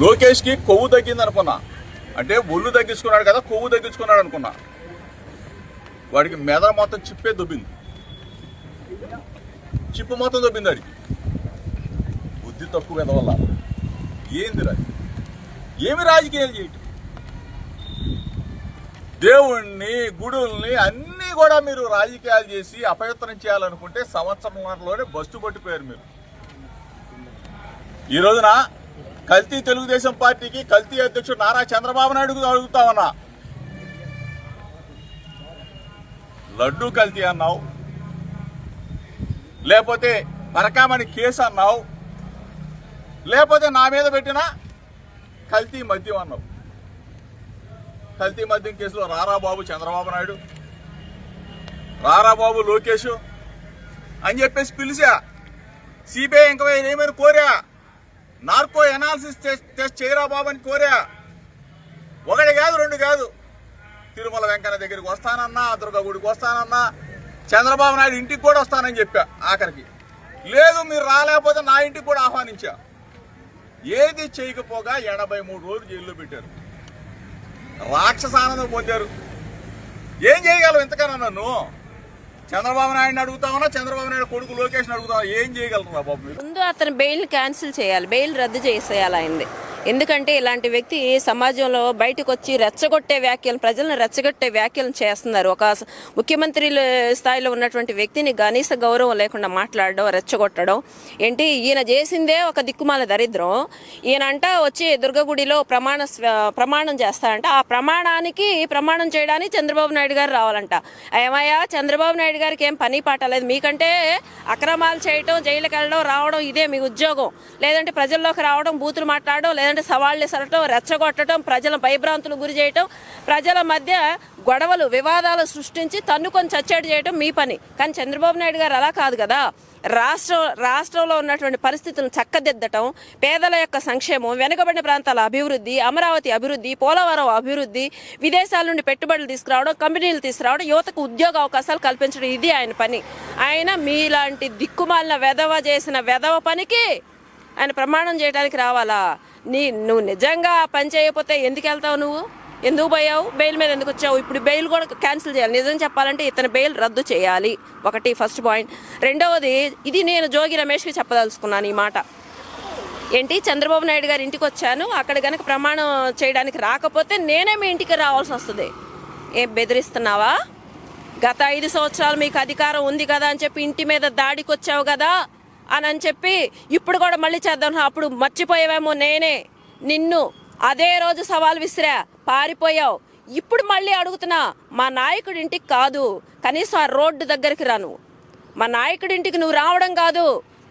లోకేష్కి కొవ్వు తగ్గింది అనుకున్నా, అంటే ఒళ్ళు తగ్గించుకున్నాడు కదా, కొవ్వు తగ్గించుకున్నాడు అనుకున్నా. వాడికి మెదడు మొత్తం చిప్పే దొబ్బింది, చిప్పు మొత్తం దొబ్బింది వాడికి. బుద్ధి తక్కువ కదా వల్ల ఏంది ఏమి రాజకీయాలు చేయటం? దేవుణ్ణి, గుడుల్ని అన్నీ కూడా మీరు రాజకీయాలు చేసి అపవిత్రం చేయాలనుకుంటే సంవత్సరంలోనే బస్సు పట్టిపోయారు మీరు. ఈ రోజున కల్తీ తెలుగుదేశం పార్టీకి కల్తీ అధ్యక్షుడు నారా చంద్రబాబు నాయుడు అడుగుతా ఉన్నా. లడ్డూ కల్తీ అన్నావు, లేకపోతే పరకామణి కేసు అన్నావు, లేకపోతే నా మీద పెట్టిన కల్తీ మద్యం అన్నావు. కల్తీ మద్యం కేసులో రారాబాబు చంద్రబాబు నాయుడు, రారాబాబు లోకేష్ అని చెప్పేసి పిలిచా. సిబిఐ ఎంక్వైరీ ఏమైనా కోరా, నార్కో ఎనాలిసిస్ టెస్ట్ చేయరా బాబు అని కోరా. ఒకటి కాదు, రెండు కాదు. తిరుమల వెంకన్న దగ్గరికి వస్తానన్నా, దుర్గగుడికి వస్తానన్నా, చంద్రబాబు నాయుడు ఇంటికి కూడా వస్తానని చెప్పా. ఆఖరికి లేదు మీరు రాలేకపోతే నా ఇంటికి కూడా ఆహ్వానించా. ఏది చేయకపోగా 83 రోజులు జైల్లో పెట్టారు. రాక్షసానందం పొందారు. ఏం చేయగలవు ఇంతకన్నా? నన్ను చంద్రబాబు నాయుడిని అడుగుతామన్నా, చంద్రబాబు నాయుడు కొడుకు లోకేష్ని అడుగుతామా? ఏం చేయగలరు బాబు మీరు? ముందు అతను బెయిల్ క్యాన్సిల్ చేయాలి, బెయిల్ రద్దు చేసేయాలి అయింది. ఎందుకంటే ఇలాంటి వ్యక్తి సమాజంలో బయటకు వచ్చి రెచ్చగొట్టే వ్యాఖ్యలు, ప్రజలను రెచ్చగొట్టే వ్యాఖ్యలు చేస్తున్నారు. ఒక ముఖ్యమంత్రి స్థాయిలో ఉన్నటువంటి వ్యక్తిని కనీస గౌరవం లేకుండా మాట్లాడడం, రెచ్చగొట్టడం ఏంటి? ఈయన చేసిందే ఒక దిక్కుమాల దరిద్రం. ఈయనంట వచ్చి దుర్గగుడిలో ప్రమాణం చేస్తారంట. ఆ ప్రమాణం చేయడానికి చంద్రబాబు నాయుడు గారు రావాలంట. ఏమయ్యా, చంద్రబాబు నాయుడు గారికి ఏం పని పాట లేదు? మీకంటే అక్రమాలు చేయటం, జైలుకి వెళ్ళడం, రావడం ఇదే మీ ఉద్యోగం. లేదంటే ప్రజల్లోకి రావడం, బూతులు మాట్లాడడం, లేదంటే సవాళ్లు సరటం, రెచ్చగొట్టడం, ప్రజల భయభ్రాంతులు గురి చేయటం, ప్రజల మధ్య గొడవలు, వివాదాలు సృష్టించి తన్నుకొని చచ్చేటు చేయటం మీ పని. కానీ చంద్రబాబు నాయుడు గారు అలా కాదు కదా. రాష్ట్రంలో ఉన్నటువంటి పరిస్థితులను చక్కదిద్దటం, పేదల యొక్క సంక్షేమం, వెనుకబడిన ప్రాంతాల అభివృద్ధి, అమరావతి అభివృద్ధి, పోలవరం అభివృద్ధి, విదేశాల నుండి పెట్టుబడులు తీసుకురావడం, కంపెనీలు తీసుకురావడం, యువతకు ఉద్యోగ అవకాశాలు కల్పించడం, ఇది ఆయన పని. ఆయన మీలాంటి దిక్కుమాలిన వెధవ చేసిన వెధవ పనికి ఆయన ప్రమాణం చేయడానికి రావాలా? నువ్వు నిజంగా ఆ పని చేయకపోతే ఎందుకు వెళ్తావు? నువ్వు ఎందుకు పోయావు? బెయిల్ మీద ఎందుకు వచ్చావు? ఇప్పుడు బెయిల్ కూడా క్యాన్సిల్ చేయాలి. నిజం చెప్పాలంటే ఇతని బెయిల్ రద్దు చేయాలి. ఒకటి ఫస్ట్ పాయింట్. రెండవది, ఇది నేను జోగి రమేష్కి చెప్పదలుచుకున్నాను ఈ మాట. ఏంటి, చంద్రబాబు నాయుడు గారి ఇంటికి వచ్చాను, అక్కడ కనుక ప్రమాణం చేయడానికి రాకపోతే నేనే మీ ఇంటికి రావాల్సి వస్తుంది. ఏం బెదిరిస్తున్నావా? గత 5 సంవత్సరాలు మీకు అధికారం ఉంది కదా అని చెప్పి ఇంటి మీద దాడికి వచ్చావు కదా అని చెప్పి ఇప్పుడు కూడా మళ్ళీ చేద్దాం. అప్పుడు మర్చిపోయావేమో, నేనే నిన్ను అదే రోజు సవాల్ విసిరా, పారిపోయావు. ఇప్పుడు మళ్ళీ అడుగుతున్నా, మా నాయకుడి ఇంటికి కాదు, కనీసం ఆ రోడ్డు దగ్గరికి రాను. మా నాయకుడి ఇంటికి నువ్వు రావడం కాదు,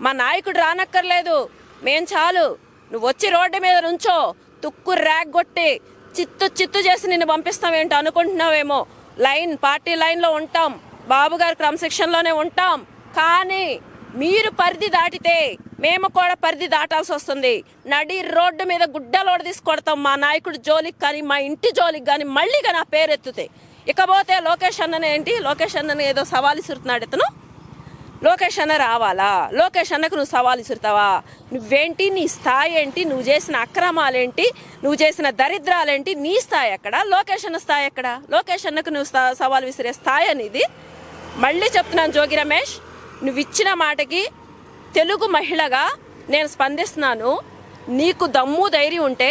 మా నాయకుడు రానక్కర్లేదు, మేం చాలు. నువ్వు వచ్చి రోడ్డు మీద నుంచో, తుక్కు ర్యాగ్ కొట్టి చిత్తు చేసి నిన్ను పంపిస్తామేంటో అనుకుంటున్నావేమో. పార్టీ లైన్లో ఉంటాం, బాబు గారి క్రమశిక్షణలోనే ఉంటాం. కానీ మీరు పరిధి దాటితే మేము కూడా పరిధి దాటాల్సి వస్తుంది. నడి రోడ్డు మీద గుడ్డలోడు తీసుకొడతాం. మా నాయకుడు జోలికి కానీ, మా ఇంటి జోలికి కానీ మళ్ళీ కానీ ఆ పేరు ఎత్తుతాయి. ఇకపోతే లోకేష్ అన్నని ఏంటి, లోకేష్ అన్నని ఏదో సవాల్ ఇసురుతున్నాడు ఇతను. లోకేష్ అన్న రావాలా? లోకేష్ అన్నకు నువ్వు సవాల్ ఇసురుతావా? నువ్వేంటి, నీ స్థాయి ఏంటి, నువ్వు చేసిన అక్రమాలేంటి, నువ్వు చేసిన దరిద్రాలేంటి, నీ స్థాయి ఎక్కడ, లోకేష్ అన్న స్థాయి ఎక్కడ? లోకేష్ అన్నకు నువ్వు సవాల్ విసిరే స్థాయి అనేది. మళ్ళీ చెప్తున్నాను జోగి రమేష్, నువ్వు ఇచ్చిన మాటకి తెలుగు మహిళగా నేను స్పందిస్తున్నాను. నీకు దమ్ము ధైర్యం ఉంటే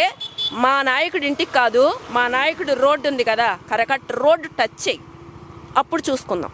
మా నాయకుడి ఇంటికి కాదు, మా నాయకుడు రోడ్డు ఉంది కదా, కరకట్ట రోడ్డు టచ్ చేయి, అప్పుడు చూసుకుందాం.